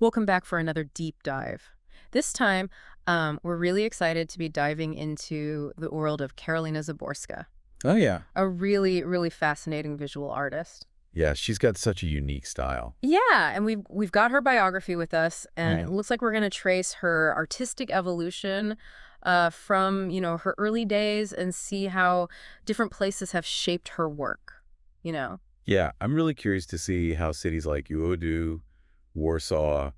Welcome back for another deep dive. This time, we're really excited to be diving into the world of Karolina Zaborska, Oh, yeah. a really, really fascinating visual artist. Yeah, she's got such a unique style. Yeah, and we've got her biography with us, and Right. it looks like we're going to trace her artistic evolution from, her early days and see how different places have shaped her work, you know. Yeah, I'm really curious to see how cities like Uodu, Warsaw,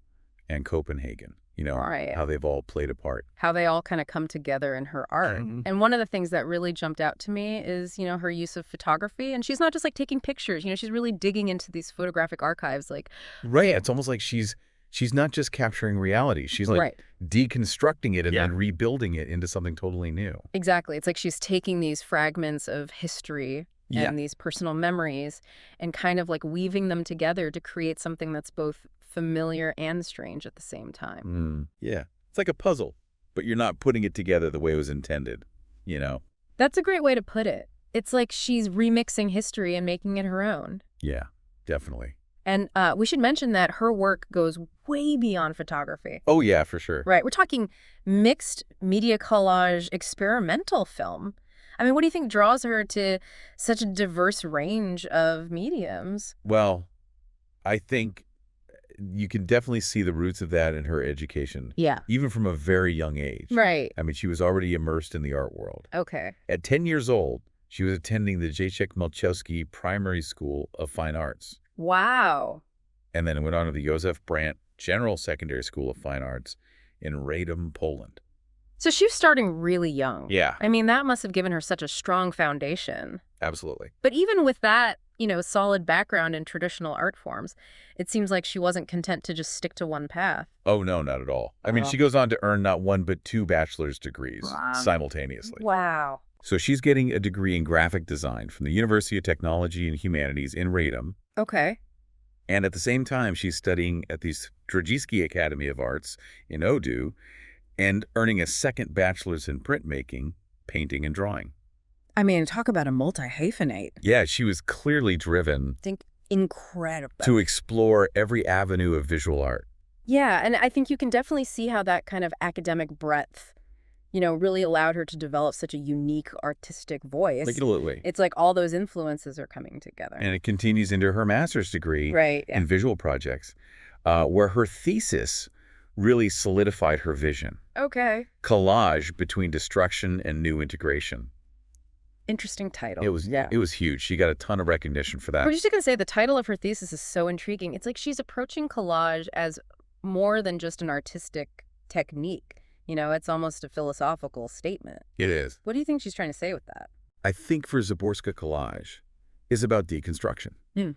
and Copenhagen, Right. how they've all played a part. How they all kind of come together in her art. Mhm. And one of the things that really jumped out to me is, her use of photography. And she's not just like taking pictures, she's really digging into these photographic archives. Like, Right. It's almost like she's not just capturing reality. She's like right, deconstructing it and then rebuilding it into something totally new. exactly. It's like she's taking these fragments of history Yeah. and these personal memories and kind of like weaving them together to create something that's both familiar and strange at the same time. Yeah. It's like a puzzle, but you're not putting it together the way it was intended, you know? That's a great way to put it. It's like she's remixing history and making it her own. Yeah, definitely. And we should mention that her work goes way beyond photography. Oh, yeah, for sure. Right. We're talking mixed media collage experimental film. I mean, what do you think draws her to such a diverse range of mediums? Well, I think you can definitely see the roots of that in her education, Yeah. even from a very young age. Right. I mean, she was already immersed in the art world. Okay. At 10 years old, she was attending the Jacek Malczewski Primary School of Fine Arts, Wow. and then went on to the Józef Brandt General Secondary School of Fine Arts in Radom, Poland. So she was starting really young. Yeah, I mean, that must have given her such a strong foundation. absolutely. But even with that, solid background in traditional art forms, it seems like she wasn't content to just stick to one path. Oh, no, not at all. I mean, Oh. she goes on to earn not one but two bachelor's degrees Wow. simultaneously. Wow. So she's getting a degree in graphic design from the University of Technology and Humanities in Radom. Okay. And at the same time, she's studying at the Strzelecki Academy of Arts in Odu and earning a second bachelor's in printmaking, painting, and drawing. I mean, talk about a multi-hyphenate. Yeah, she was clearly driven Think incredible. to explore every avenue of visual art. Yeah, and I think you can definitely see how that kind of academic breadth, really allowed her to develop such a unique artistic voice. Absolutely. It's like all those influences are coming together. And it continues into her master's degree Right. Yeah. in visual projects, where her thesis really solidified her vision. Okay. Collage between destruction and new integration. Interesting title. It was huge. She got a ton of recognition for I that. was just going to say the title of her thesis is so intriguing. It's like she's approaching collage as more than just an artistic technique. It's almost a philosophical statement. It is. What do you think she's trying to say with that? I think for Zaborska collage is about deconstruction. Mm.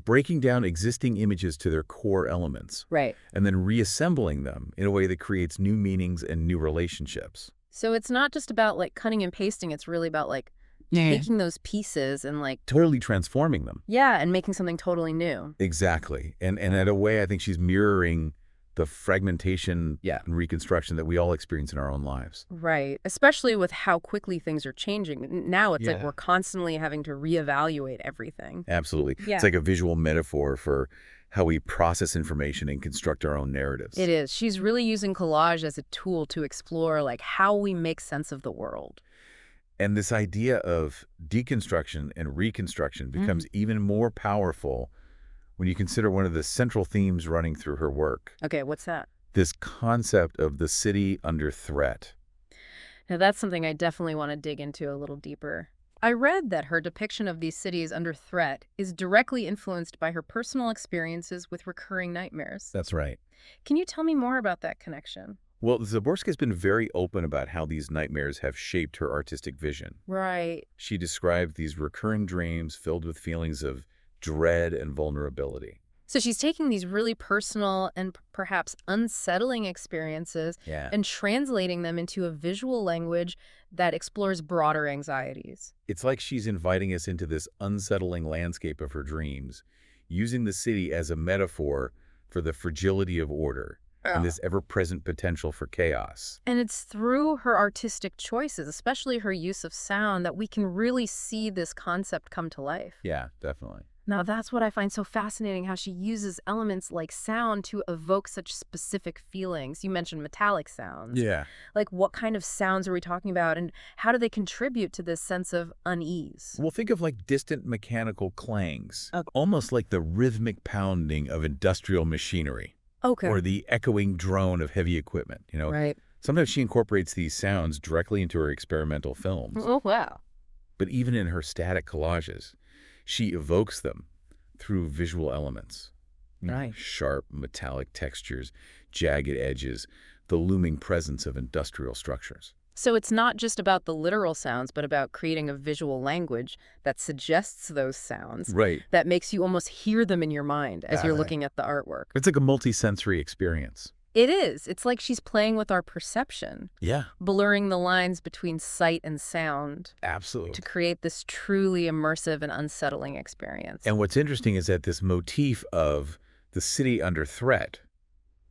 Breaking down existing images to their core elements Right. and then reassembling them in a way that creates new meanings and new relationships. So it's not just about like cutting and pasting. It's really about like taking those pieces and like, Totally transforming them. yeah, and making something totally new. Exactly. And in a way, I think she's mirroring the fragmentation and reconstruction that we all experience in our own lives. Right. Especially with how quickly things are changing. Now it's like Yeah. we're constantly having to reevaluate everything. Absolutely. Yeah. It's like a visual metaphor for how we process information and construct our own narratives. It is. She's really using collage as a tool to explore like how we make sense of the world. And this idea of deconstruction and reconstruction becomes even more powerful when you consider one of the central themes running through her work, Okay, what's that? this concept of the city under threat. Now that's something I definitely want to dig into a little deeper. I read that her depiction of these cities under threat is directly influenced by her personal experiences with recurring nightmares. That's right. Can you tell me more about that connection? Well, Zaborska has been very open about how these nightmares have shaped her artistic vision. Right. She described these recurring dreams filled with feelings of dread and vulnerability. So she's taking these really personal and perhaps unsettling experiences Yeah. and translating them into a visual language that explores broader anxieties. It's like she's inviting us into this unsettling landscape of her dreams, using the city as a metaphor for the fragility of order and this ever-present potential for chaos. And it's through her artistic choices, especially her use of sound, that we can really see this concept come to life. Yeah, definitely. Now, that's what I find so fascinating, how she uses elements like sound to evoke such specific feelings. You mentioned metallic sounds. Yeah. Like, what kind of sounds are we talking about, and how do they contribute to this sense of unease? Well, think of like distant mechanical clangs, Okay. almost like the rhythmic pounding of industrial machinery Okay. or the echoing drone of heavy equipment. Right. Sometimes she incorporates these sounds directly into her experimental films. Oh, wow. But even in her static collages, she evokes them through visual elements. Right. Sharp, metallic textures, jagged edges, the looming presence of industrial structures. So it's not just about the literal sounds, but about creating a visual language that suggests those sounds, Right. that makes you almost hear them in your mind as you're Right. looking at the artwork. It's like a multi-sensory experience. It is. It's like she's playing with our perception, Yeah, blurring the lines between sight and sound absolutely. to create this truly immersive and unsettling experience. And what's interesting is that this motif of the city under threat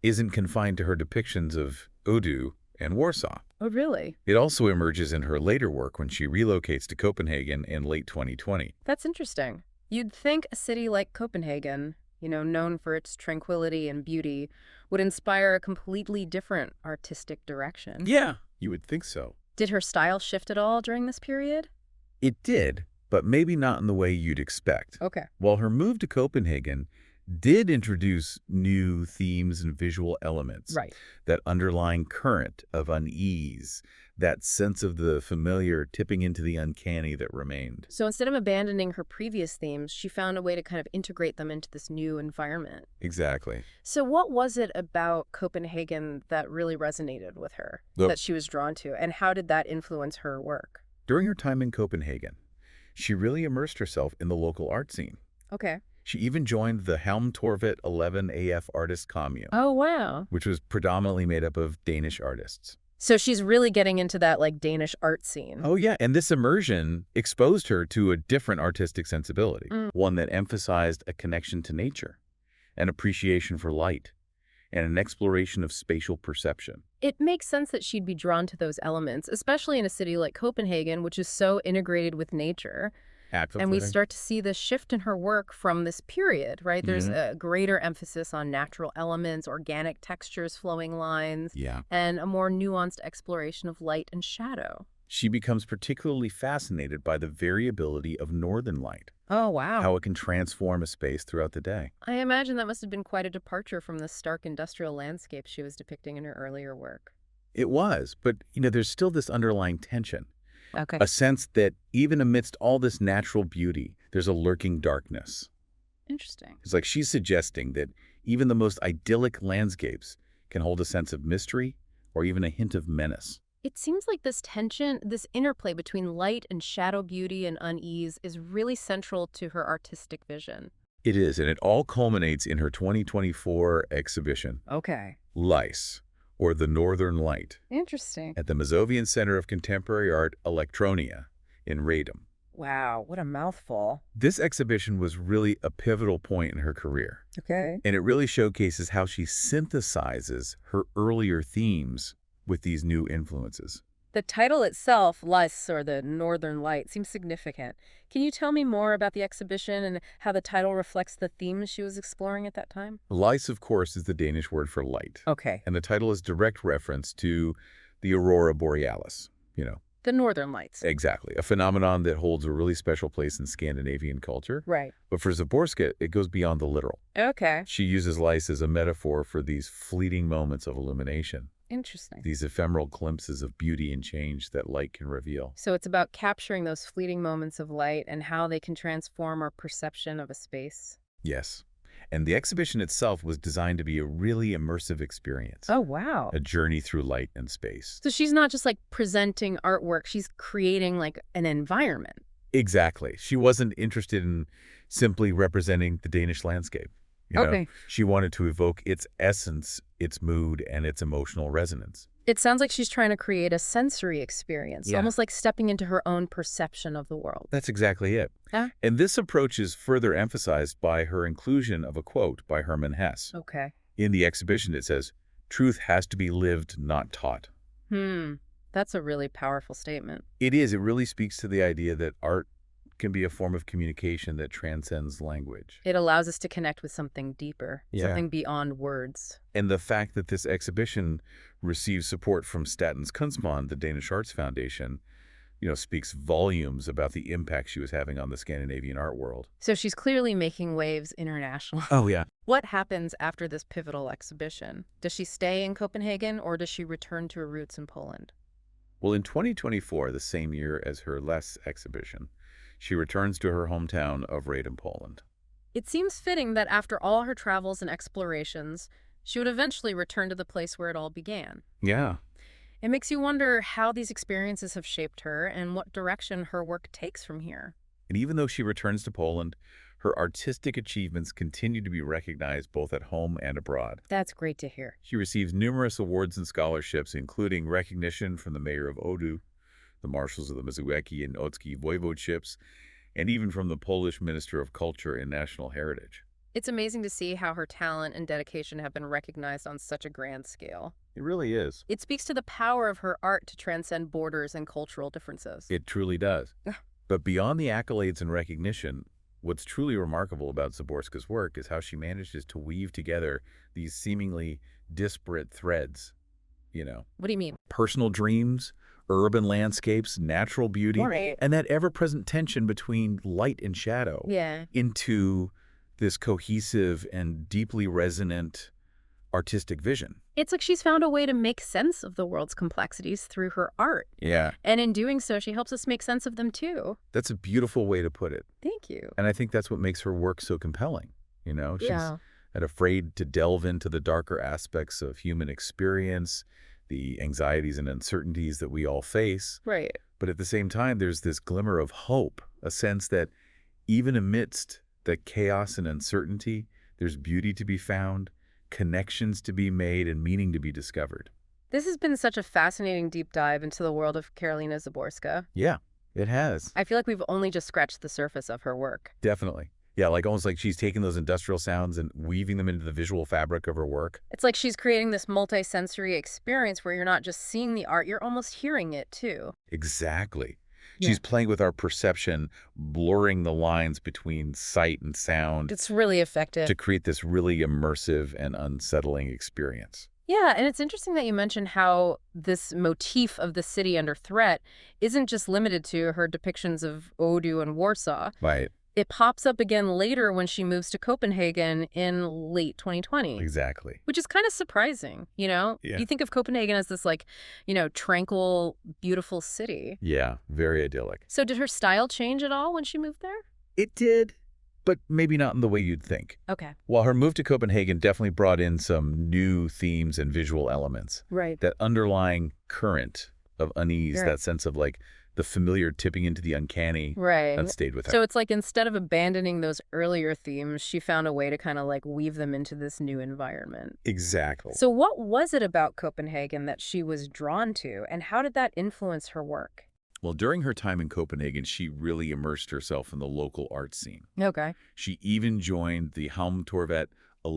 isn't confined to her depictions of Odu and Warsaw. Oh, really? It also emerges in her later work when she relocates to Copenhagen in late 2020. That's interesting. You'd think a city like Copenhagen, known for its tranquility and beauty, would inspire a completely different artistic direction. Yeah, you would think so. Did her style shift at all during this period? It did, but maybe not in the way you'd expect. Okay. While her move to Copenhagen did introduce new themes and visual elements, Right. that underlying current of unease, that sense of the familiar tipping into the uncanny that remained. So instead of abandoning her previous themes, she found a way to kind of integrate them into this new environment. Exactly. So what was it about Copenhagen that really resonated with her, that she was drawn to, and how did that influence her work? During her time in Copenhagen, she really immersed herself in the local art scene. Okay. She even joined the Helmtorvet 11 AF Artist Commune, Oh, wow. which was predominantly made up of Danish artists. So she's really getting into that, like, Danish art scene. Oh, yeah. And this immersion exposed her to a different artistic sensibility, one that emphasized a connection to nature, an appreciation for light, and an exploration of spatial perception. It makes sense that she'd be drawn to those elements, especially in a city like Copenhagen, which is so integrated with nature. And we start to see this shift in her work from this period, right? There's a greater emphasis on natural elements, organic textures, flowing lines, and a more nuanced exploration of light and shadow. She becomes particularly fascinated by the variability of northern light. Oh, wow. How it can transform a space throughout the day. I imagine that must have been quite a departure from the stark industrial landscape she was depicting in her earlier work. It was, but, there's still this underlying tension. Okay. A sense that even amidst all this natural beauty, there's a lurking darkness. Interesting. It's like she's suggesting that even the most idyllic landscapes can hold a sense of mystery or even a hint of menace. It seems like this tension, this interplay between light and shadow beauty and unease is really central to her artistic vision. It is, and it all culminates in her 2024 exhibition, Okay. Lice, or the Northern Light, Interesting. at the Mazovian Center of Contemporary Art, Elektrownia, in Radom. Wow, what a mouthful. This exhibition was really a pivotal point in her career, Okay. and it really showcases how she synthesizes her earlier themes with these new influences. The title itself, Lice, or the Northern Light, seems significant. Can you tell me more about the exhibition and how the title reflects the themes she was exploring at that time? Lice, of course, is the Danish word for light, Okay. and the title is direct reference to the aurora borealis, The Northern Lights. Exactly, a phenomenon that holds a really special place in Scandinavian culture. Right. But for Zaborska, it goes beyond the literal. Okay. She uses lice as a metaphor for these fleeting moments of illumination, Interesting. these ephemeral glimpses of beauty and change that light can reveal. So it's about capturing those fleeting moments of light and how they can transform our perception of a space. Yes. And the exhibition itself was designed to be a really immersive experience. Oh, wow. A journey through light and space. So she's not just like presenting artwork, she's creating like an environment. Exactly. She wasn't interested in simply representing the Danish landscape. Okay. She wanted to evoke its essence, its mood, and its emotional resonance. It sounds like she's trying to create a sensory experience, Yeah. almost like stepping into her own perception of the world. That's exactly it. Yeah. And this approach is further emphasized by her inclusion of a quote by Hermann Hesse. Okay. In the exhibition, it says, "Truth has to be lived, not taught." That's a really powerful statement. It is. It really speaks to the idea that art can be a form of communication that transcends language. It allows us to connect with something deeper, something beyond words. And the fact that this exhibition receives support from Statens Kunstfond, the Danish Arts Foundation, speaks volumes about the impact she was having on the Scandinavian art world. So she's clearly making waves internationally. Oh, yeah. What happens after this pivotal exhibition? Does she stay in Copenhagen or does she return to her roots in Poland? Well, in 2024, the same year as her last exhibition, she returns to her hometown of Rade in Poland. It seems fitting that after all her travels and explorations, she would eventually return to the place where it all began. Yeah. It makes you wonder how these experiences have shaped her and what direction her work takes from here. And even though she returns to Poland, her artistic achievements continue to be recognized both at home and abroad. That's great to hear. She receives numerous awards and scholarships, including recognition from the mayor of Odu, the marshals of the Mazowiecki and Odzki voivodeships, and even from the Polish Minister of Culture and National Heritage. It's amazing to see how her talent and dedication have been recognized on such a grand scale. It really is. It speaks to the power of her art to transcend borders and cultural differences. It truly does. But beyond the accolades and recognition, what's truly remarkable about Zaborska's work is how she manages to weave together these seemingly disparate threads, What do you mean? Personal dreams, urban landscapes, natural beauty, and that ever-present tension between light and shadow into this cohesive and deeply resonant artistic vision. It's like she's found a way to make sense of the world's complexities through her art. Yeah. And in doing so, she helps us make sense of them too. That's a beautiful way to put it. Thank you. And I think that's what makes her work so compelling. She's Yeah. not afraid to delve into the darker aspects of human experience, the anxieties and uncertainties that we all face. Right. But at the same time, there's this glimmer of hope, a sense that even amidst the chaos and uncertainty, there's beauty to be found, connections to be made, and meaning to be discovered. This has been such a fascinating deep dive into the world of Karolina Zaborska. Yeah, it has. I feel like we've only just scratched the surface of her work. Definitely. Yeah, almost like she's taking those industrial sounds and weaving them into the visual fabric of her work. It's like she's creating this multi-sensory experience where you're not just seeing the art, you're almost hearing it too. Exactly. Yeah. She's playing with our perception, blurring the lines between sight and sound It's really effective. to create this really immersive and unsettling experience. Yeah, and it's interesting that you mentioned how this motif of the city under threat isn't just limited to her depictions of Odu and Warsaw. Right. It pops up again later when she moves to Copenhagen in late 2020. Exactly. Which is kind of surprising, Yeah. You think of Copenhagen as this tranquil, beautiful city. Yeah, very idyllic. So did her style change at all when she moved there? It did, but maybe not in the way you'd think. Okay. While her move to Copenhagen definitely brought in some new themes and visual elements, Right. that underlying current of unease, Right. that sense of the familiar tipping into the uncanny, Right. that stayed with her. So it's like instead of abandoning those earlier themes, she found a way to kind of weave them into this new environment. Exactly. So what was it about Copenhagen that she was drawn to, and how did that influence her work? Well, during her time in Copenhagen, she really immersed herself in the local art scene. Okay. She even joined the Helmtorvet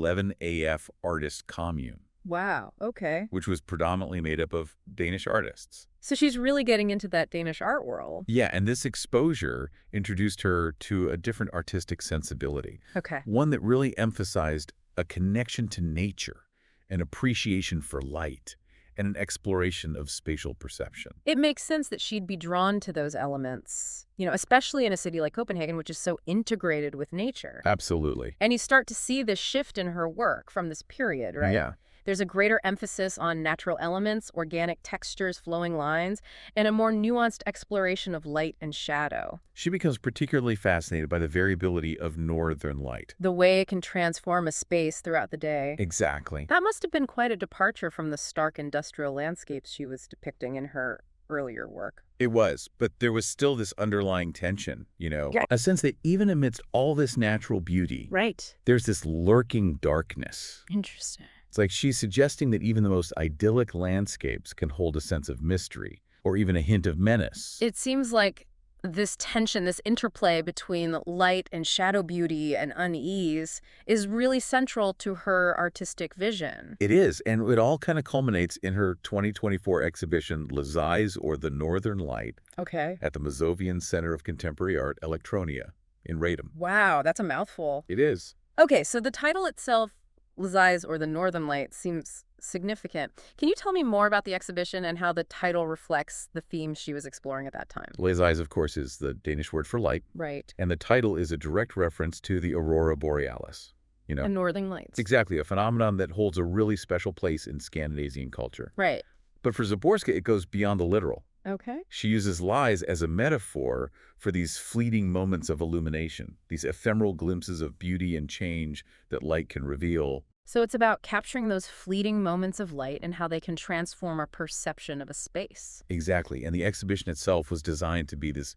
11AF artist commune, Wow. Okay. which was predominantly made up of Danish artists. So she's really getting into that Danish art world. Yeah, and this exposure introduced her to a different artistic sensibility, Okay. one that really emphasized a connection to nature, an appreciation for light, and an exploration of spatial perception. It makes sense that she'd be drawn to those elements, especially in a city like Copenhagen, which is so integrated with nature. Absolutely. And you start to see this shift in her work from this period, right? Yeah. There's a greater emphasis on natural elements, organic textures, flowing lines, and a more nuanced exploration of light and shadow. She becomes particularly fascinated by the variability of northern light. The way it can transform a space throughout the day. Exactly. That must have been quite a departure from the stark industrial landscapes she was depicting in her earlier work. It was, but there was still this underlying tension, Yeah. a sense that even amidst all this natural beauty, Right. there's this lurking darkness. Interesting. It's like she's suggesting that even the most idyllic landscapes can hold a sense of mystery or even a hint of menace. It seems like this tension, this interplay between light and shadow beauty and unease is really central to her artistic vision. It is, and it all kind of culminates in her 2024 exhibition, Eliza, or the Northern Light, Okay. at the Mazovian Center of Contemporary Art, Elektrownia, in Radom. Wow, that's a mouthful. It is. Okay, so the title itself, Eliza, or the Northern Light, seems significant. Can you tell me more about the exhibition and how the title reflects the themes she was exploring at that time? Eliza, of course, is the Danish word for light, Right. and the title is a direct reference to the aurora borealis. You know, And Northern Lights. exactly, a phenomenon that holds a really special place in Scandinavian culture. Right. But for Zaborska, it goes beyond the literal. Okay. She uses lies as a metaphor for these fleeting moments of illumination, these ephemeral glimpses of beauty and change that light can reveal. So it's about capturing those fleeting moments of light and how they can transform our perception of a space. Exactly, and the exhibition itself was designed to be this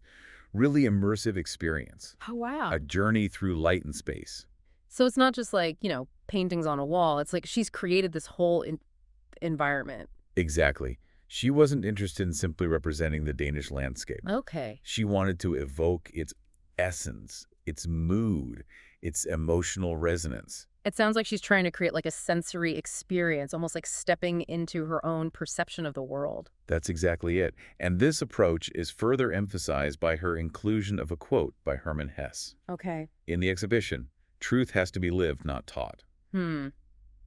really immersive experience, Oh, wow. a journey through light and space. So it's not just like, paintings on a wall. It's like she's created this whole environment. Exactly. She wasn't interested in simply representing the Danish landscape. Okay. She wanted to evoke its essence, its mood, its emotional resonance. It sounds like she's trying to create like a sensory experience, almost like stepping into her own perception of the world. That's exactly it. And this approach is further emphasized by her inclusion of a quote by Hermann Hesse. Okay. In the exhibition, truth has to be lived, not taught.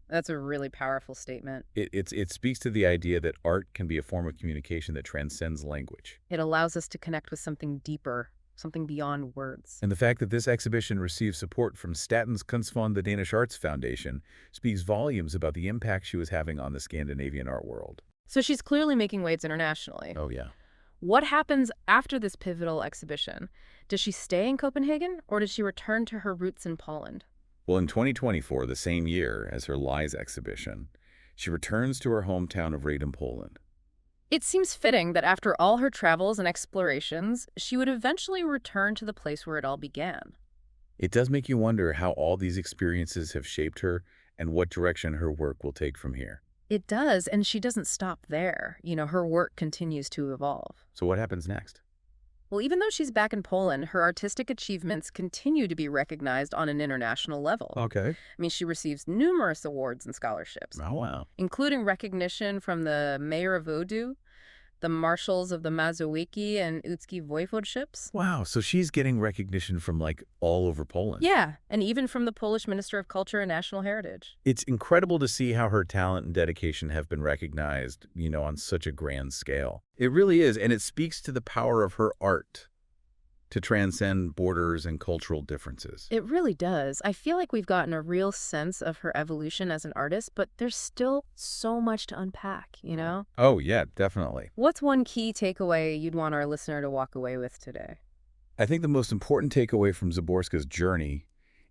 That's a really powerful statement. It speaks to the idea that art can be a form of communication that transcends language. It allows us to connect with something deeper, something beyond words. And the fact that this exhibition received support from Statens Kunstfond, the Danish Arts Foundation, speaks volumes about the impact she was having on the Scandinavian art world. So she's clearly making waves internationally. Oh, yeah. What happens after this pivotal exhibition? Does she stay in Copenhagen, or does she return to her roots in Poland? Well, in 2024, the same year as her Lies exhibition, she returns to her hometown of Radom, Poland. It seems fitting that after all her travels and explorations, she would eventually return to the place where it all began. It does make you wonder how all these experiences have shaped her and what direction her work will take from here. It does, and she doesn't stop there. Her work continues to evolve. So what happens next? Well, even though she's back in Poland, her artistic achievements continue to be recognized on an international level. Okay. She receives numerous awards and scholarships, Oh, wow. including recognition from the Mayor of Odu, the Marshals of the Mazowiecki and Łódzkie Voivodeships. Wow, so she's getting recognition from, all over Poland. Yeah, and even from the Polish Minister of Culture and National Heritage. It's incredible to see how her talent and dedication have been recognized, on such a grand scale. It really is, and it speaks to the power of her art to transcend borders and cultural differences. It really does. I feel like we've gotten a real sense of her evolution as an artist, but there's still so much to unpack, Oh, yeah, definitely. What's one key takeaway you'd want our listener to walk away with today? I think the most important takeaway from Zaborska's journey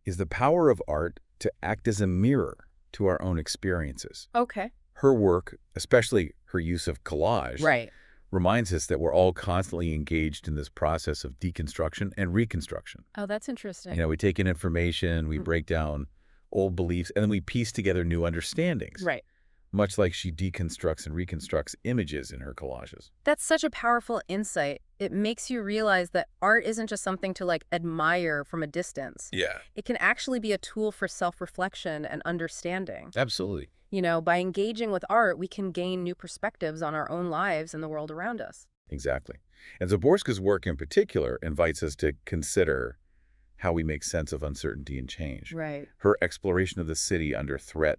is the power of art to act as a mirror to our own experiences. Okay. Her work, especially her use of collage, Right. reminds us that we're all constantly engaged in this process of deconstruction and reconstruction. Oh, that's interesting. We take in information, we break down old beliefs, and then we piece together new understandings. Right. Much like she deconstructs and reconstructs images in her collages. That's such a powerful insight. It makes you realize that art isn't just something to admire from a distance. Yeah. It can actually be a tool for self-reflection and understanding. Absolutely. By engaging with art, we can gain new perspectives on our own lives and the world around us. Exactly. And Zaborska's work in particular invites us to consider how we make sense of uncertainty and change. Right. Her exploration of the city under threat,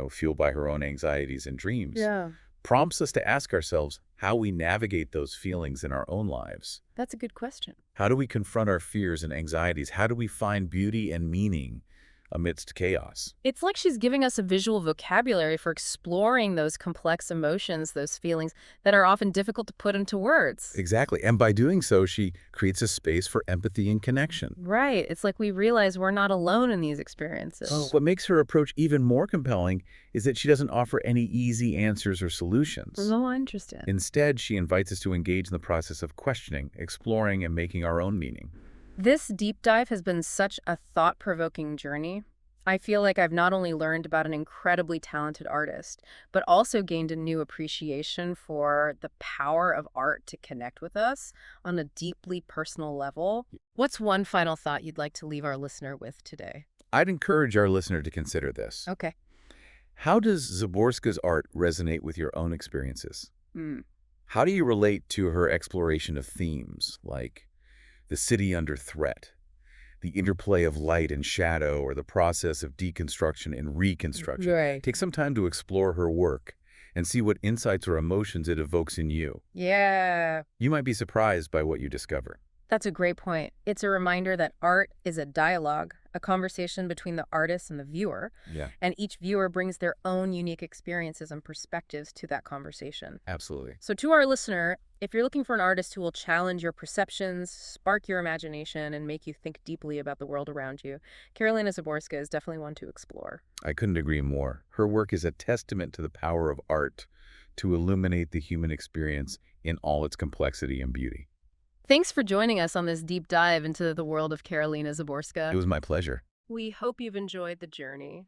fueled by her own anxieties and dreams, Yeah. prompts us to ask ourselves how we navigate those feelings in our own lives. That's a good question. How do we confront our fears and anxieties? How do we find beauty and meaning amidst chaos? It's like she's giving us a visual vocabulary for exploring those complex emotions, those feelings that are often difficult to put into words. Exactly. And by doing so, she creates a space for empathy and connection. Right. It's like we realize we're not alone in these experiences. What makes her approach even more compelling is that she doesn't offer any easy answers or solutions. Oh, interesting. Instead, she invites us to engage in the process of questioning, exploring, and making our own meaning. This deep dive has been such a thought-provoking journey. I feel like I've not only learned about an incredibly talented artist, but also gained a new appreciation for the power of art to connect with us on a deeply personal level. What's one final thought you'd like to leave our listener with today? I'd encourage our listener to consider this. Okay. How does Zaborska's art resonate with your own experiences? Mm. How do you relate to her exploration of themes like the city under threat, the interplay of light and shadow, or the process of deconstruction and reconstruction? Right. Take some time to explore her work and see what insights or emotions it evokes in you. Yeah. You might be surprised by what you discover. That's a great point. It's a reminder that art is a dialogue, a conversation between the artist and the viewer, Yeah, and each viewer brings their own unique experiences and perspectives to that conversation. absolutely. So to our listener, if you're looking for an artist who will challenge your perceptions, spark your imagination, and make you think deeply about the world around you, Karolina Zaborska is definitely one to explore. I couldn't agree more. Her work is a testament to the power of art to illuminate the human experience in all its complexity and beauty. Thanks for joining us on this deep dive into the world of Karolina Zaborska. It was my pleasure. We hope you've enjoyed the journey.